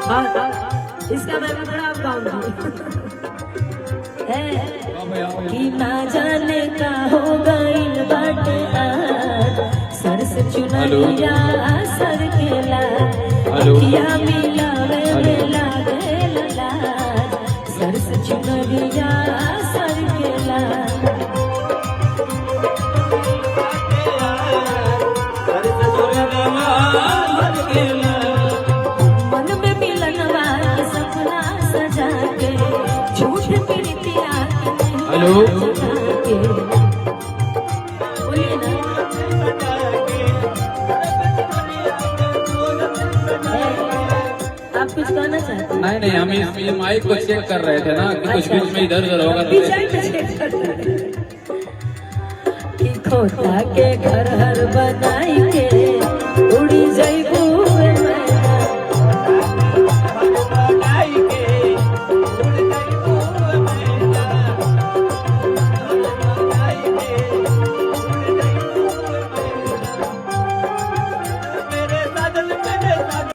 इसका मैं बड़ा गाऊंगी कि ना जाने का हो गई बाटे आज सर से चुनरिया सर के लाया मिला मिला लला सर से चुनरिया सर के लाया मन में मिलन वाला सपना सजा के झूठ पीड़ितिया हेलो बोलिए ना आप कुछ कहना चाहते हैं? नहीं हम ये माइक को चेक कर रहे थे ना कि कुछ बीच में इधर उधर होगा कि खोता के घर हर बनाई के उड़ी जाई